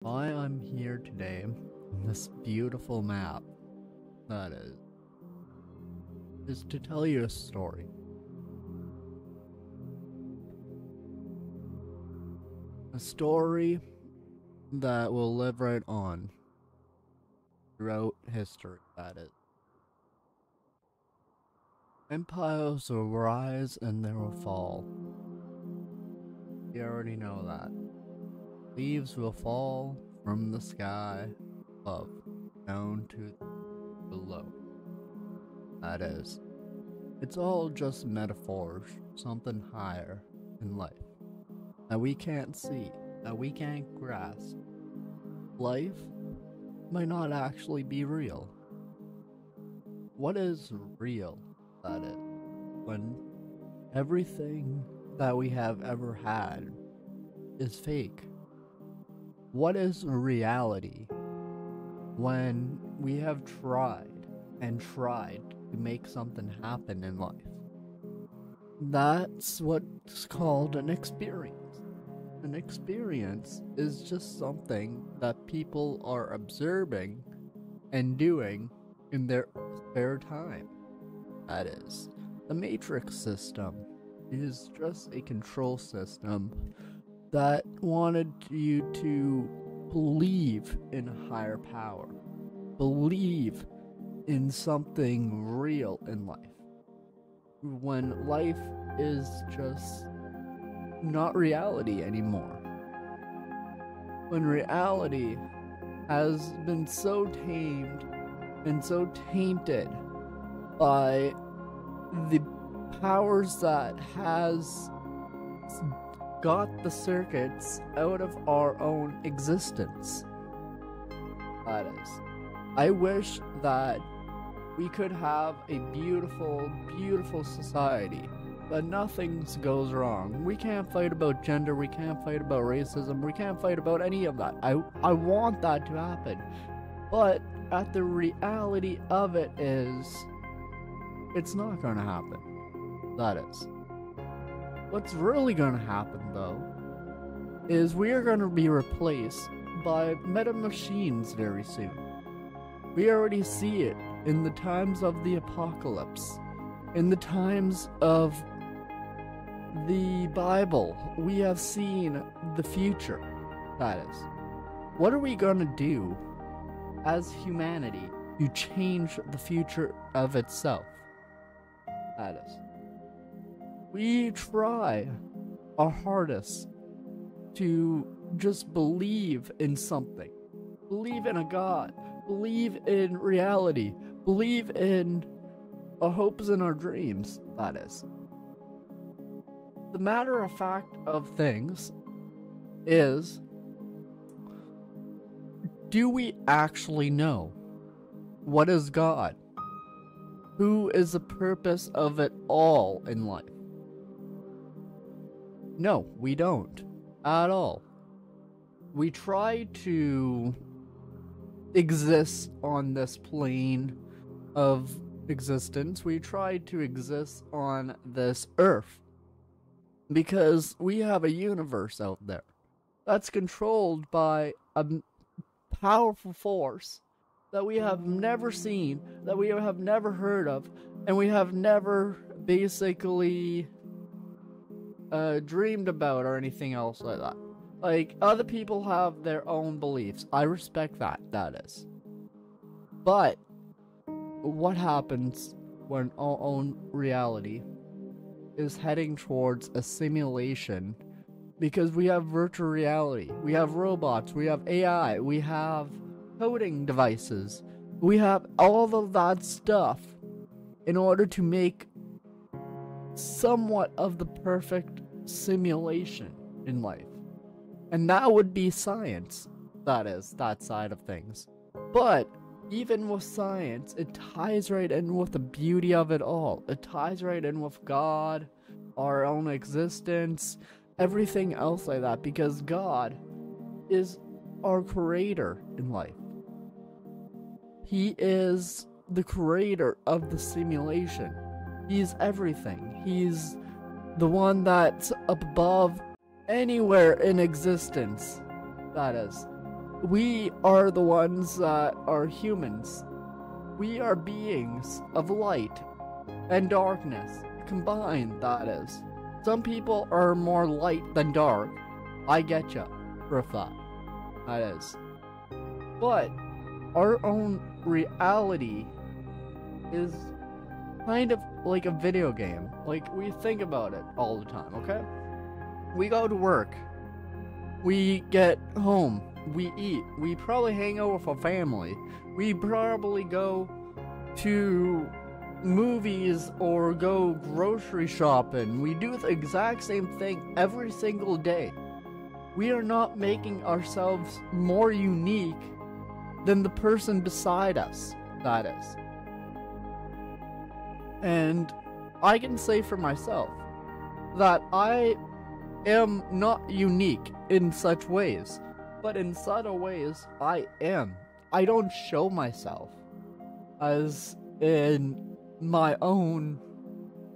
Why I'm here today on this beautiful map, that is to tell you a story. A story that will live right on throughout history, that is. Empires will rise and they will fall. You already know that. Leaves will fall from the sky above down to below. That is. It's all just metaphors, something higher in life that we can't see, that we can't grasp. Life might not actually be real. What is real, that is, when everything that we have ever had is fake? What is reality when we have tried and tried to make something happen in life? That's what's called an experience. An experience is just something that people are observing and doing in their spare time. That is, the Matrix system is just a control system that wanted you to believe in a higher power, believe in something real in life, when life is just not reality anymore. When reality has been so tamed and so tainted by the powers that has got the circuits out of our own existence. That is. I wish that we could have a beautiful, beautiful society, but nothing goes wrong. We can't fight about gender, we can't fight about racism, we can't fight about any of that. I want that to happen. But at the reality of it is, it's not gonna happen. That is. What's really gonna happen, though, is we are gonna be replaced by meta machines very soon. We already see it in the times of the apocalypse, in the times of the Bible. We have seen the future, that is. What are we gonna do as humanity to change the future of itself? That is. We try our hardest to just believe in something. Believe in a God. Believe in reality. Believe in our hopes and our dreams, that is. The matter of fact of things is, do we actually know what is God? Who is the purpose of it all in life? No, we don't. At all. We try to exist on this plane of existence. We try to exist on this earth because we have a universe out there that's controlled by a powerful force that we have never seen, that we have never heard of, and we have never basically dreamed about or anything else like that. Like, other people have their own beliefs. I respect that, that is. But what happens when our own reality is heading towards a simulation? Because we have virtual reality, we have robots, we have AI, we have coding devices, we have all of that stuff in order to make somewhat of the perfect simulation in life. And that would be science. That is, that side of things. But even with science, it ties right in with the beauty of it all. It ties right in with God, our own existence, everything else like that, because God is our creator in life. He is the creator of the simulation. He's everything. He's the one that's above anywhere in existence. That is. We are the ones that are humans. We are beings of light and darkness combined, that is. Some people are more light than dark. I getcha, for a fact. That is. But our own reality is kind of like a video game. Like, we think about it all the time, okay? We go to work. We get home. We eat. We probably hang out with our family. We probably go to movies or go grocery shopping. We do the exact same thing every single day. We are not making ourselves more unique than the person beside us, that is. And I can say for myself that I am not unique in such ways, but in subtle ways I am. I don't show myself as in my own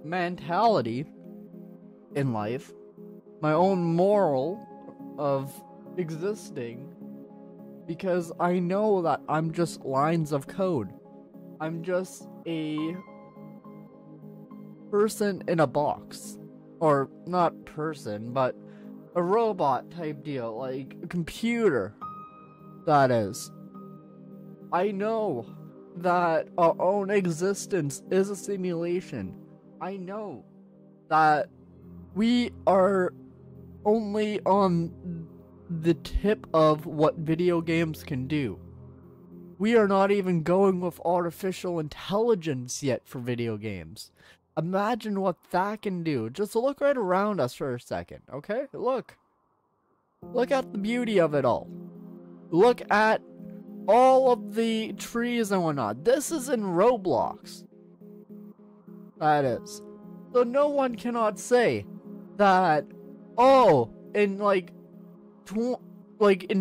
mentality in life, my own moral of existing, because I know that I'm just lines of code. I'm just a person in a box. Or not person, but a robot type deal, like a computer, that is. I know that our own existence is a simulation. I know that we are only on the tip of what video games can do. We are not even going with artificial intelligence yet for video games. Imagine what that can do. Just look right around us for a second, okay? Look. Look at the beauty of it all. Look at all of the trees and whatnot. This is in Roblox. That is. So no one cannot say that, oh, in in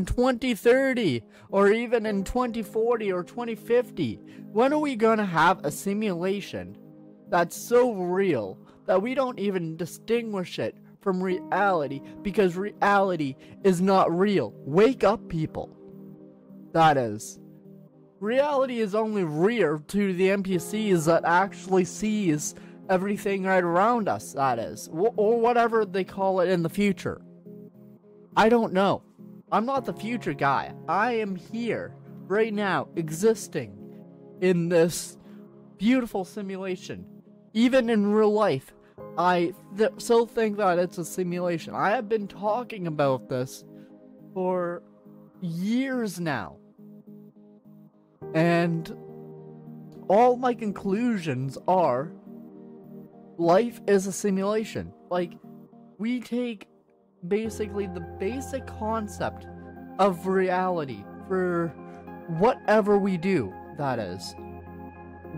2030 or even in 2040 or 2050, when are we gonna have a simulation that's so real that we don't even distinguish it from reality, because reality is not real? Wake up, people. That is. Reality is only real to the NPCs that actually sees everything right around us, that is. Or whatever they call it in the future. I don't know. I'm not the future guy. I am here, right now, existing in this beautiful simulation. Even in real life, I still think that it's a simulation. I have been talking about this for years now. And all my conclusions are, life is a simulation. Like, we take basically the basic concept of reality for whatever we do, that is.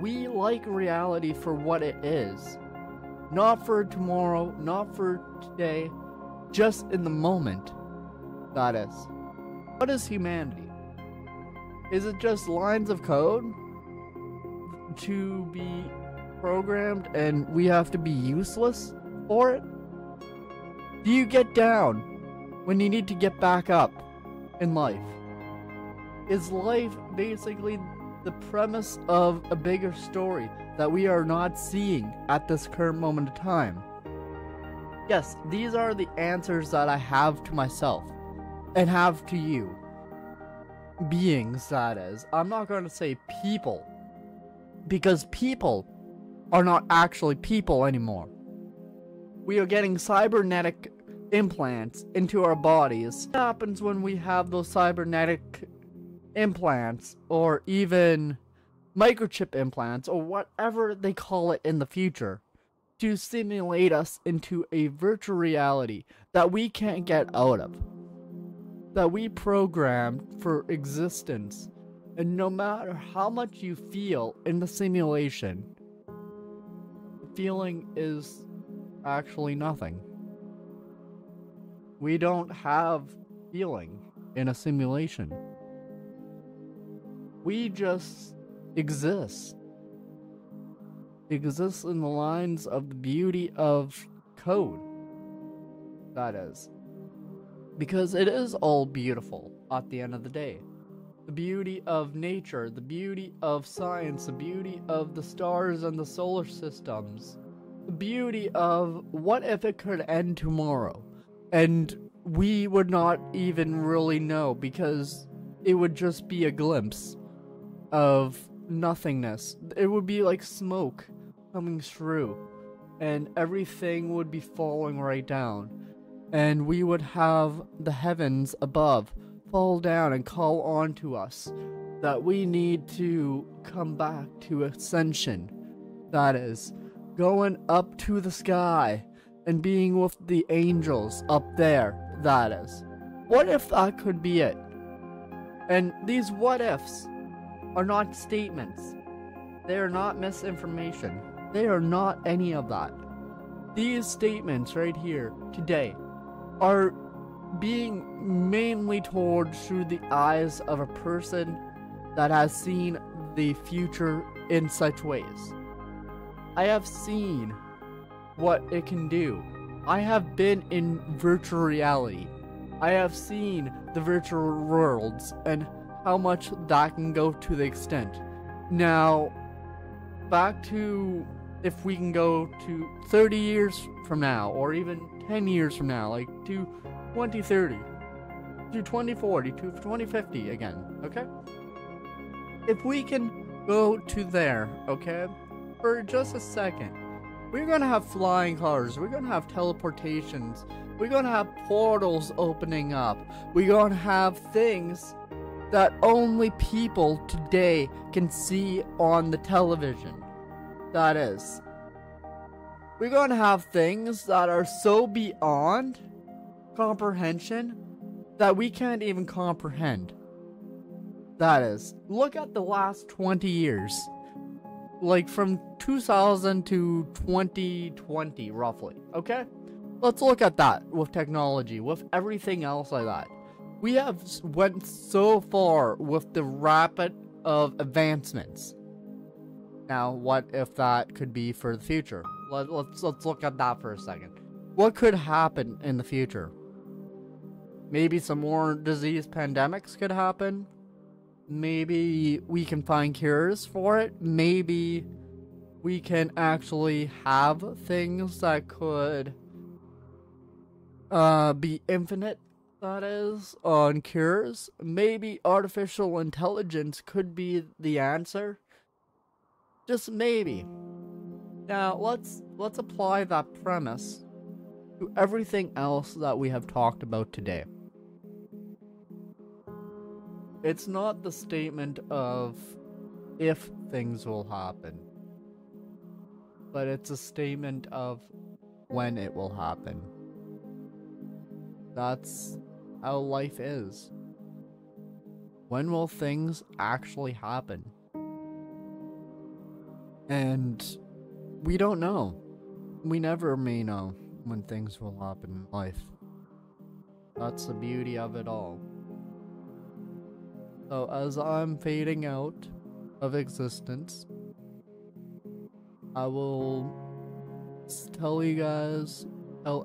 We like reality for what it is. Not for tomorrow, not for today, just in the moment, that is. What is humanity? Is it just lines of code to be programmed and we have to be useless for it? Do you get down when you need to get back up in life? Is life basically the premise of a bigger story that we are not seeing at this current moment of time? Yes, these are the answers that I have to myself and have to you. Beings, that is. I'm not going to say people, because people are not actually people anymore. We are getting cybernetic implants into our bodies. What happens when we have those cybernetic implants, or even microchip implants, or whatever they call it in the future, to simulate us into a virtual reality that we can't get out of, that we programmed for existence? And no matter how much you feel in the simulation, the feeling is actually nothing. We don't have feeling in a simulation. We just exist. Exist in the lines of the beauty of code, that is. Because it is all beautiful at the end of the day. The beauty of nature, the beauty of science, the beauty of the stars and the solar systems, the beauty of what if it could end tomorrow and we would not even really know because it would just be a glimpse of nothingness. It would be like smoke coming through and everything would be falling right down, and we would have the heavens above fall down and call on to us that we need to come back to ascension. That is, going up to the sky and being with the angels up there. That is. What if that could be it? And these what ifs are not statements. They are not misinformation. They are not any of that. These statements right here today are being mainly told through the eyes of a person that has seen the future in such ways. I have seen what it can do. I have been in virtual reality. I have seen the virtual worlds and how much that can go to the extent. Now, back to if we can go to 30 years from now, or even 10 years from now, like to 2030, to 2040, to 2050 again, okay? If we can go to there, okay, for just a second, we're gonna have flying cars, we're gonna have teleportations, we're gonna have portals opening up, we're gonna have things that only people today can see on the television. That is, we're gonna have things that are so beyond comprehension that we can't even comprehend. That is, look at the last 20 years. Like from 2000 to 2020, roughly, okay? Let's look at that with technology, with everything else like that. We have went so far with the rapid of advancements. Now, what if that could be for the future? Let's look at that for a second. What could happen in the future? Maybe some more disease pandemics could happen. Maybe we can find cures for it. Maybe we can actually have things that could be infinite, that is, on cures. Maybe artificial intelligence could be the answer. Just maybe. Now, let's apply that premise to everything else that we have talked about today. It's not the statement of if things will happen, but it's a statement of when it will happen. That's how life is. When will things actually happen? And we don't know. We never may know when things will happen in life. That's the beauty of it all. So as I'm fading out of existence, I will tell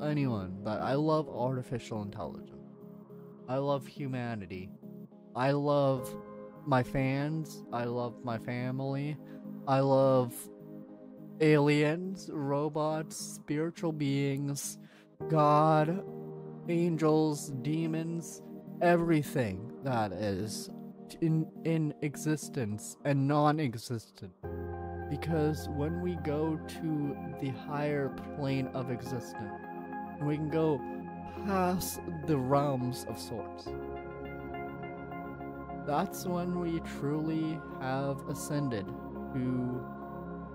anyone that I love artificial intelligence. I love humanity. I love my fans. I love my family. I love aliens, robots, spiritual beings, God, angels, demons, everything that is in existence and non-existent. Because when we go to the higher plane of existence, we can go past the realms of sorts. That's when we truly have ascended to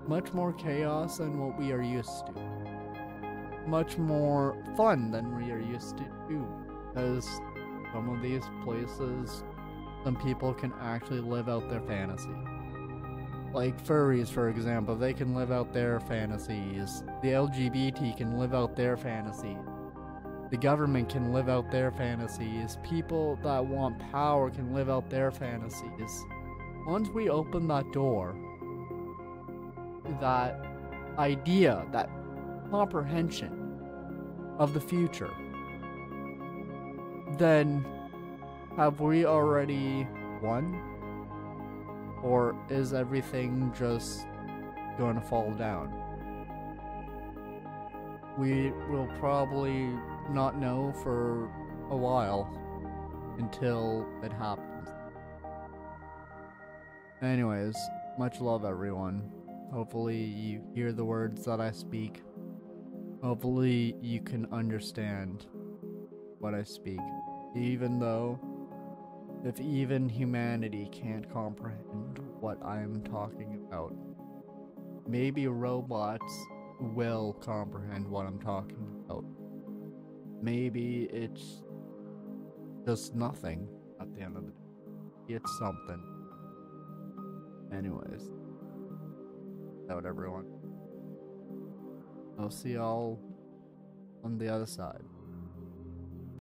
much more chaos than what we are used to. Much more fun than we are used to do. Because some of these places, some people can actually live out their fantasy. Like furries, for example, they can live out their fantasies. The LGBT can live out their fantasies. The government can live out their fantasies. People that want power can live out their fantasies. Once we open that door, that idea, that comprehension of the future, then have we already won? Or is everything just going to fall down? We will probably not know for a while until it happens. Anyways, much love, everyone. Hopefully you hear the words that I speak. Hopefully you can understand what I speak. Even though, if even humanity can't comprehend what I am talking about, maybe robots will comprehend what I'm talking about. Maybe it's just nothing at the end of the day. It's something. Anyways, out everyone. I'll see y'all on the other side.